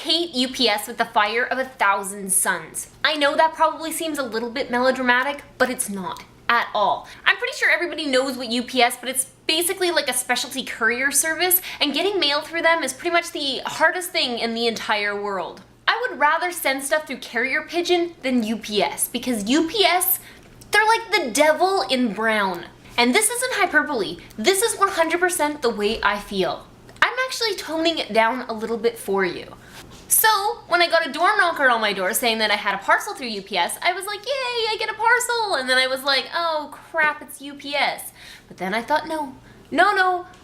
hate UPS with the fire of 1,000 suns. I know that probably seems a little bit melodramatic, but it's not at all. I'm pretty sure everybody knows what UPS, but it's basically like a specialty courier service, and getting mail through them is pretty much the hardest thing in the entire world. I would rather send stuff through carrier pigeon than UPS, because UPS, they're like the devil in brown. And this isn't hyperbole. This is 100% the way I feel. I'm actually toning it down a little bit for you. So, when I got a door knocker on my door saying that I had a parcel through UPS, I was like, yay, I get a parcel! And then I was like, oh crap, it's UPS. But then I thought, no,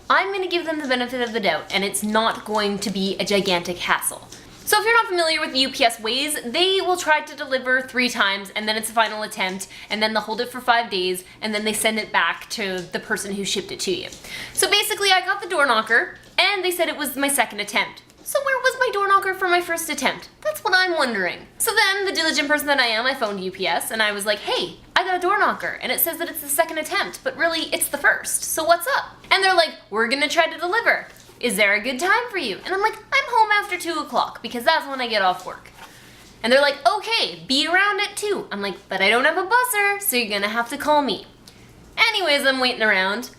I'm gonna give them the benefit of the doubt, and it's not going to be a gigantic hassle. So if you're not familiar with the UPS ways, they will try to deliver 3 times, and then it's a final attempt, and then they'll hold it for 5 days, and then they send it back to the person who shipped it to you. So basically I got the door knocker, and they said it was my second attempt. So where was my door knocker for my first attempt? That's what I'm wondering. So then, the diligent person that I am, I phoned UPS, and I was like, hey, I got a door knocker, and it says that it's the second attempt, but really it's the first, so what's up? And they're like, we're gonna try to deliver. Is there a good time for you? And I'm like, I'm home after 2 o'clock because that's when I get off work. And they're like, okay, be around at 2. I'm like, but I don't have a busser, so you're gonna have to call me. Anyways, I'm waiting around.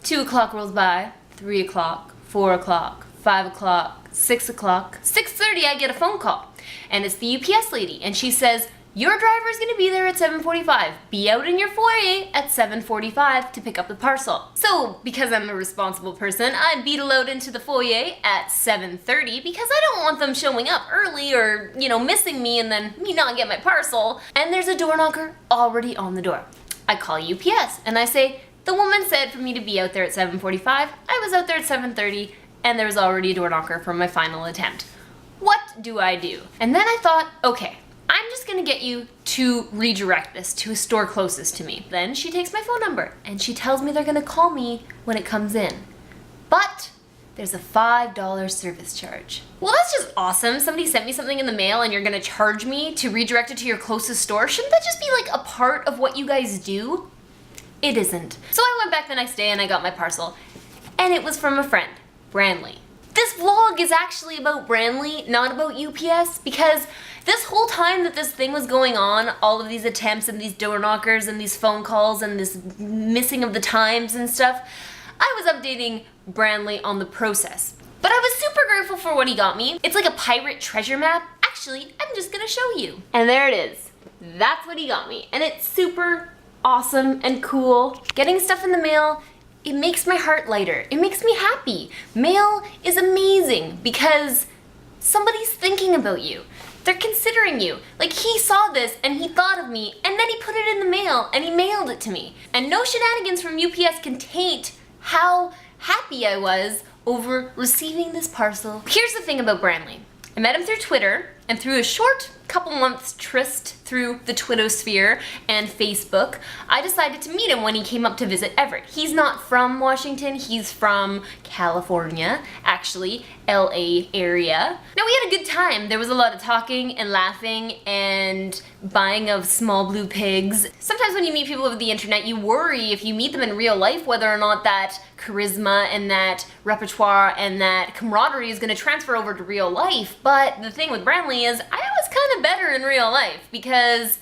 2 o'clock rolls by, 3 o'clock, 4 o'clock, 5 o'clock, 6 o'clock. 6:30 I get a phone call. And it's the UPS lady, and she says, your driver's gonna be there at 7:45. Be out in your foyer at 7:45 to pick up the parcel. So, because I'm a responsible person, I beetle out into the foyer at 7:30 because I don't want them showing up early or, missing me and then me not get my parcel. And there's a door knocker already on the door. I call UPS and I say, the woman said for me to be out there at 7:45. I was out there at 7:30 and there was already a door knocker for my final attempt. What do I do? And then I thought, okay, I'm just gonna get you to redirect this to a store closest to me. Then she takes my phone number and she tells me they're gonna call me when it comes in. But there's a $5 service charge. Well, that's just awesome. Somebody sent me something in the mail and you're gonna charge me to redirect it to your closest store. Shouldn't that just be like a part of what you guys do? It isn't. So I went back the next day and I got my parcel, and it was from a friend, Branley. This vlog is actually about Branley, not about UPS, because this whole time that this thing was going on, all of these attempts and these door knockers and these phone calls and this missing of the times and stuff, I was updating Branley on the process. But I was super grateful for what he got me. It's like a pirate treasure map. Actually, I'm just gonna show you. And there it is. That's what he got me. And it's super awesome and cool. Getting stuff in the mail, it makes my heart lighter. It makes me happy. Mail is amazing because somebody's thinking about you. They're considering you. Like, he saw this and he thought of me, and then he put it in the mail and he mailed it to me. And no shenanigans from UPS can taint how happy I was over receiving this parcel. Here's the thing about Branley. I met him through Twitter, and through a short couple months tryst through the Twittosphere and Facebook, I decided to meet him when he came up to visit Everett. He's not from Washington, he's from California, actually, LA area. Now, we had a good time. There was a lot of talking and laughing and buying of small blue pigs. Sometimes when you meet people over the internet, you worry if you meet them in real life whether or not that charisma and that repertoire and that camaraderie is gonna transfer over to real life. But the thing with Branley is, I was kind of better in real life because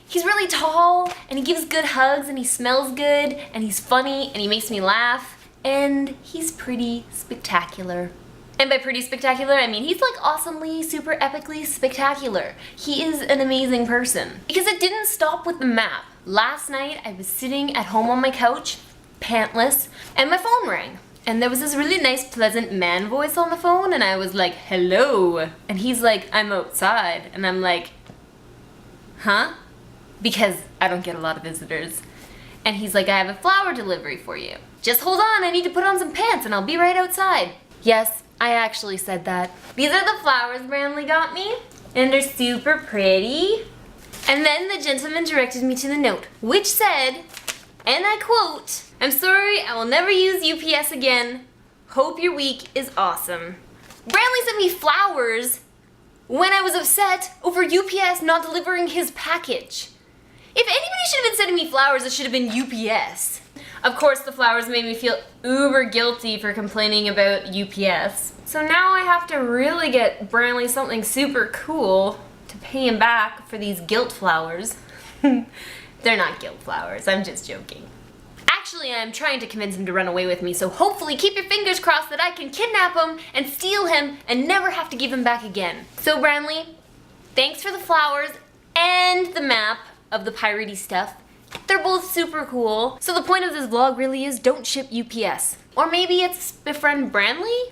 he's really tall and he gives good hugs and he smells good and he's funny and he makes me laugh and he's pretty spectacular. And by pretty spectacular, I mean he's like awesomely, super epically spectacular. He is an amazing person. Because it didn't stop with the map. Last night I was sitting at home on my couch, pantless, and my phone rang. And there was this really nice, pleasant man voice on the phone, and I was like, hello. And he's like, I'm outside. And I'm like, huh? Because I don't get a lot of visitors. And he's like, I have a flower delivery for you. Just hold on, I need to put on some pants and I'll be right outside. Yes, I actually said that. These are the flowers Branley got me, and they're super pretty. And then the gentleman directed me to the note, which said, and I quote, I'm sorry, I will never use UPS again. Hope your week is awesome. Branley sent me flowers when I was upset over UPS not delivering his package. If anybody should have been sending me flowers, it should have been UPS. Of course, the flowers made me feel uber guilty for complaining about UPS. So now I have to really get Brantley something super cool to pay him back for these guilt flowers. They're not guilt flowers, I'm just joking. Actually, I'm trying to convince him to run away with me, so hopefully keep your fingers crossed that I can kidnap him and steal him and never have to give him back again. So Brantley, thanks for the flowers and the map of the piratey stuff. They're both super cool. So the point of this vlog really is don't ship UPS. Or maybe it's befriend Brantley?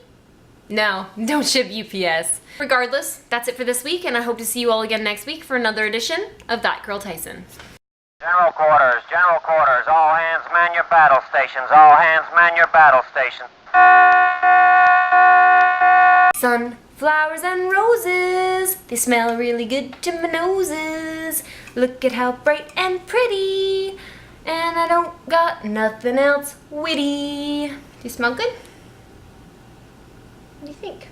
No, don't ship UPS. Regardless, that's it for this week, and I hope to see you all again next week for another edition of That Girl Tyson. General quarters, all hands man your battle stations, all hands man your battle stations. Sunflowers and roses, they smell really good to my noses. Look at how bright and pretty, and I don't got nothing else witty. Do you smell good? What do you think?